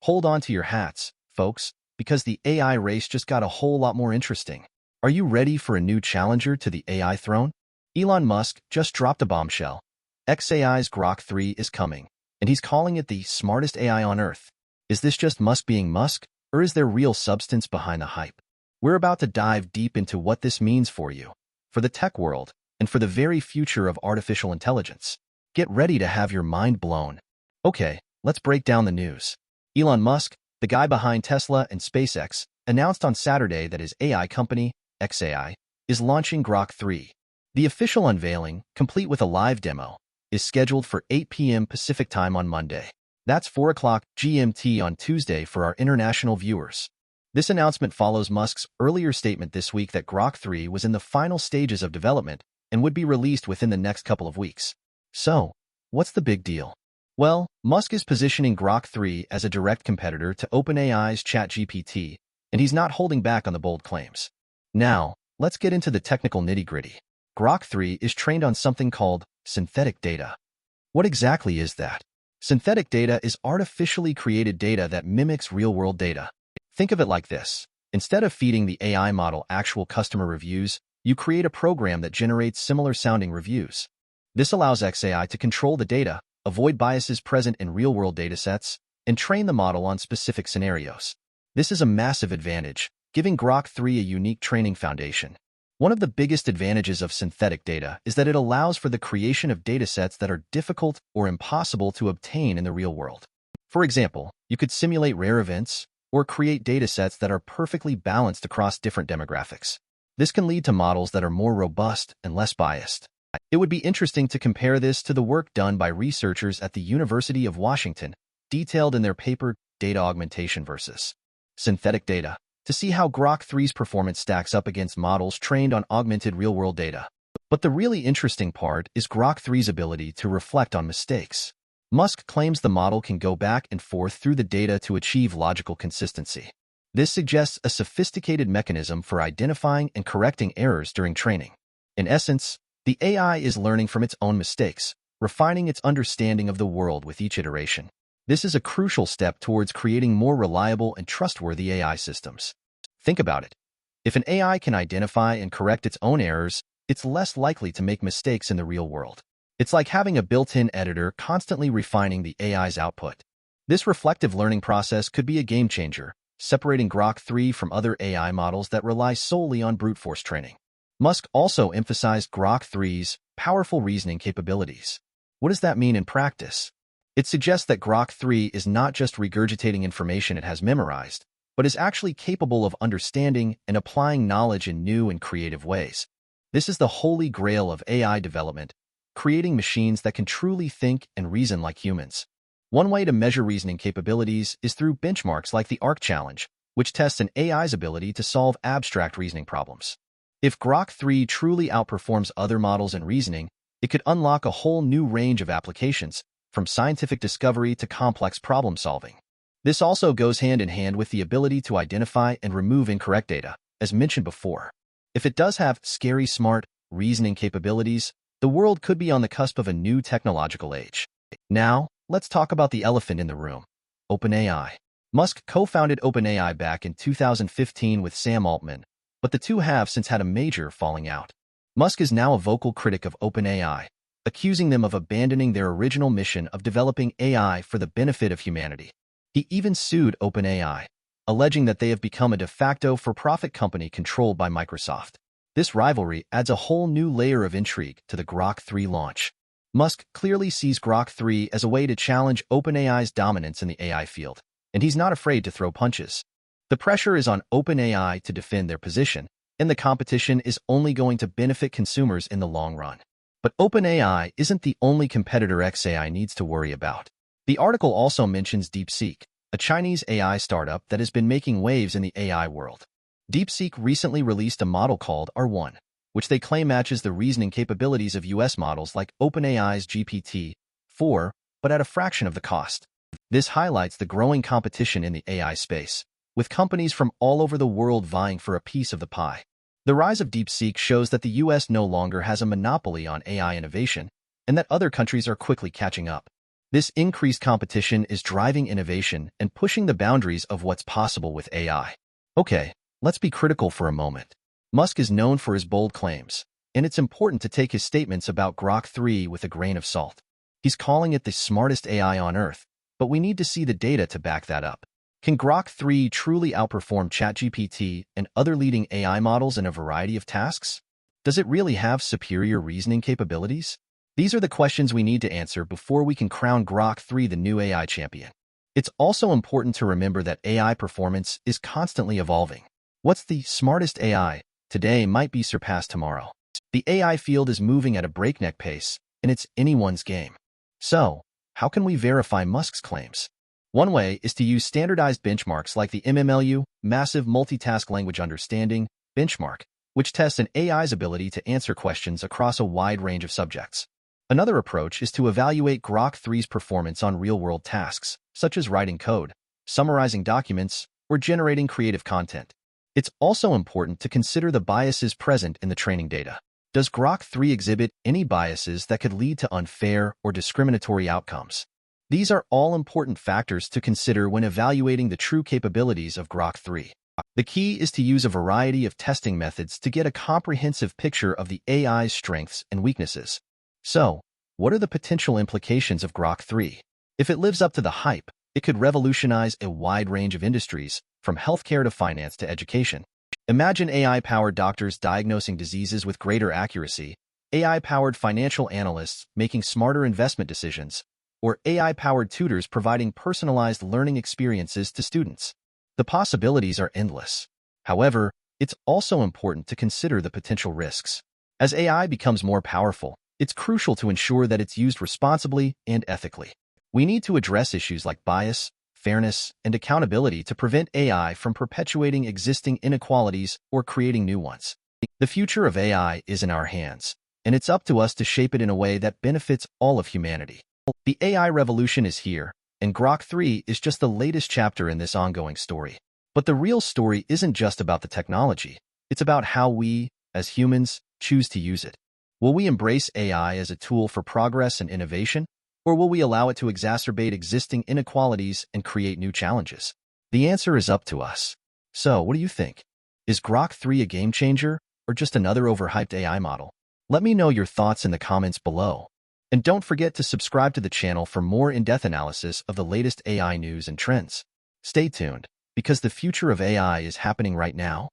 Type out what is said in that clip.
Hold on to your hats, folks, because the AI race just got a whole lot more interesting. Are you ready for a new challenger to the AI throne? Elon Musk just dropped a bombshell. xAI's Grok 3 is coming, and he's calling it the smartest AI on Earth. Is this just Musk being Musk, or is there real substance behind the hype? We're about to dive deep into what this means for you, for the tech world, and for the very future of artificial intelligence. Get ready to have your mind blown. Okay, let's break down the news. Elon Musk, the guy behind Tesla and SpaceX, announced on Saturday that his AI company, xAI, is launching Grok 3. The official unveiling, complete with a live demo, is scheduled for 8 p.m. Pacific time on Monday. That's 4 o'clock GMT on Tuesday for our international viewers. This announcement follows Musk's earlier statement this week that Grok 3 was in the final stages of development and would be released within the next couple of weeks. So, what's the big deal? Well, Musk is positioning Grok 3 as a direct competitor to OpenAI's ChatGPT, and he's not holding back on the bold claims. Now, let's get into the technical nitty-gritty. Grok 3 is trained on something called synthetic data. What exactly is that? Synthetic data is artificially created data that mimics real-world data. Think of it like this. Instead of feeding the AI model actual customer reviews, you create a program that generates similar-sounding reviews. This allows xAI to control the data, avoid biases present in real-world datasets, and train the model on specific scenarios. This is a massive advantage, giving Grok 3 a unique training foundation. One of the biggest advantages of synthetic data is that it allows for the creation of datasets that are difficult or impossible to obtain in the real world. For example, you could simulate rare events or create datasets that are perfectly balanced across different demographics. This can lead to models that are more robust and less biased. It would be interesting to compare this to the work done by researchers at the University of Washington, detailed in their paper Data Augmentation versus Synthetic Data, to see how Grok 3's performance stacks up against models trained on augmented real-world data. But the really interesting part is Grok 3's ability to reflect on mistakes. Musk claims the model can go back and forth through the data to achieve logical consistency. This suggests a sophisticated mechanism for identifying and correcting errors during training. In essence, the AI is learning from its own mistakes, refining its understanding of the world with each iteration. This is a crucial step towards creating more reliable and trustworthy AI systems. Think about it. If an AI can identify and correct its own errors, it's less likely to make mistakes in the real world. It's like having a built-in editor constantly refining the AI's output. This reflective learning process could be a game-changer, separating Grok 3 from other AI models that rely solely on brute force training. Musk also emphasized Grok 3's powerful reasoning capabilities. What does that mean in practice? It suggests that Grok 3 is not just regurgitating information it has memorized, but is actually capable of understanding and applying knowledge in new and creative ways. This is the holy grail of AI development, creating machines that can truly think and reason like humans. One way to measure reasoning capabilities is through benchmarks like the ARC Challenge, which tests an AI's ability to solve abstract reasoning problems. If Grok 3 truly outperforms other models in reasoning, it could unlock a whole new range of applications, from scientific discovery to complex problem-solving. This also goes hand in hand with the ability to identify and remove incorrect data, as mentioned before. If it does have scary smart reasoning capabilities, the world could be on the cusp of a new technological age. Now, let's talk about the elephant in the room, OpenAI. Musk co-founded OpenAI back in 2015 with Sam Altman, but the two have since had a major falling out. Musk is now a vocal critic of OpenAI, accusing them of abandoning their original mission of developing AI for the benefit of humanity. He even sued OpenAI, alleging that they have become a de facto for-profit company controlled by Microsoft. This rivalry adds a whole new layer of intrigue to the Grok 3 launch. Musk clearly sees Grok 3 as a way to challenge OpenAI's dominance in the AI field, and he's not afraid to throw punches. The pressure is on OpenAI to defend their position, and the competition is only going to benefit consumers in the long run. But OpenAI isn't the only competitor xAI needs to worry about. The article also mentions DeepSeek, a Chinese AI startup that has been making waves in the AI world. DeepSeek recently released a model called R1, which they claim matches the reasoning capabilities of US models like OpenAI's GPT-4, but at a fraction of the cost. This highlights the growing competition in the AI space, with companies from all over the world vying for a piece of the pie. The rise of DeepSeek shows that the US no longer has a monopoly on AI innovation, and that other countries are quickly catching up. This increased competition is driving innovation and pushing the boundaries of what's possible with AI. Okay, let's be critical for a moment. Musk is known for his bold claims, and it's important to take his statements about Grok 3 with a grain of salt. He's calling it the smartest AI on Earth, but we need to see the data to back that up. Can Grok 3 truly outperform ChatGPT and other leading AI models in a variety of tasks? Does it really have superior reasoning capabilities? These are the questions we need to answer before we can crown Grok 3 the new AI champion. It's also important to remember that AI performance is constantly evolving. What's the smartest AI today might be surpassed tomorrow. The AI field is moving at a breakneck pace, and it's anyone's game. So, how can we verify Musk's claims? One way is to use standardized benchmarks like the MMLU, Massive Multitask Language Understanding, benchmark, which tests an AI's ability to answer questions across a wide range of subjects. Another approach is to evaluate Grok 3's performance on real-world tasks, such as writing code, summarizing documents, or generating creative content. It's also important to consider the biases present in the training data. Does Grok 3 exhibit any biases that could lead to unfair or discriminatory outcomes? These are all important factors to consider when evaluating the true capabilities of Grok 3. The key is to use a variety of testing methods to get a comprehensive picture of the AI's strengths and weaknesses. So, what are the potential implications of Grok 3? If it lives up to the hype, it could revolutionize a wide range of industries, from healthcare to finance to education. Imagine AI-powered doctors diagnosing diseases with greater accuracy, AI-powered financial analysts making smarter investment decisions, or AI-powered tutors providing personalized learning experiences to students. The possibilities are endless. However, it's also important to consider the potential risks. As AI becomes more powerful, it's crucial to ensure that it's used responsibly and ethically. We need to address issues like bias, fairness, and accountability to prevent AI from perpetuating existing inequalities or creating new ones. The future of AI is in our hands, and it's up to us to shape it in a way that benefits all of humanity. The AI revolution is here, and Grok 3 is just the latest chapter in this ongoing story. But the real story isn't just about the technology. It's about how we, as humans, choose to use it. Will we embrace AI as a tool for progress and innovation? Or will we allow it to exacerbate existing inequalities and create new challenges? The answer is up to us. So, what do you think? Is Grok 3 a game changer, or just another overhyped AI model? Let me know your thoughts in the comments below. And don't forget to subscribe to the channel for more in-depth analysis of the latest AI news and trends. Stay tuned, because the future of AI is happening right now.